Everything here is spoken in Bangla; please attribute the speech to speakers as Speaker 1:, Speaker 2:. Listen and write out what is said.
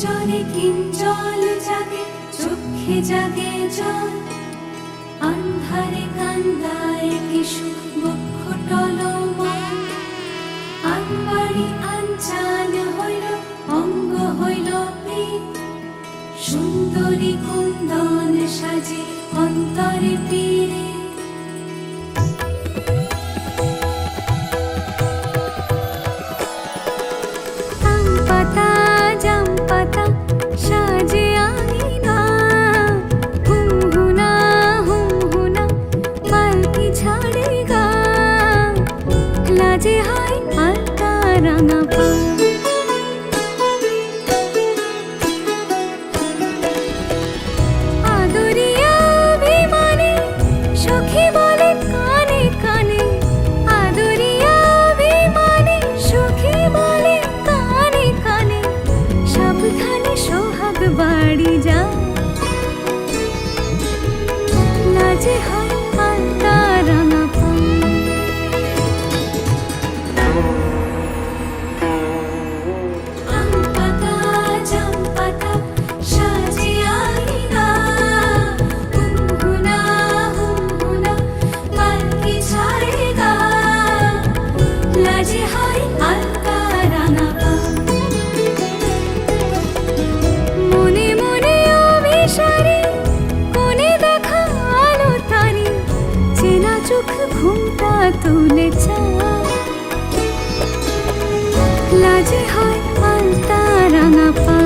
Speaker 1: জলে কিঞ্জল জাগে, চোখে জাগে জল। আন্ধারে কান্দায় কিশু বক্ষ টলমল। আনবাড়ি আঞ্চাল হইল, অঙ্গ হইল পীত। সুন্দরী কুন্দন সাজে অন্তরে পীরে।
Speaker 2: বাড়ি যা লাজে হয় আলতা রাঙা পা।
Speaker 1: আম পাতা জাম পাতা সাজে আইনা। হুমহুনা হুমহুনা পালকি ছাড়ে গা। লাজে হয় আলতা রাঙা পা।
Speaker 2: চোখ ঘুমটা তুলে চায়, লাজে হয় আলতা রাঙা পা।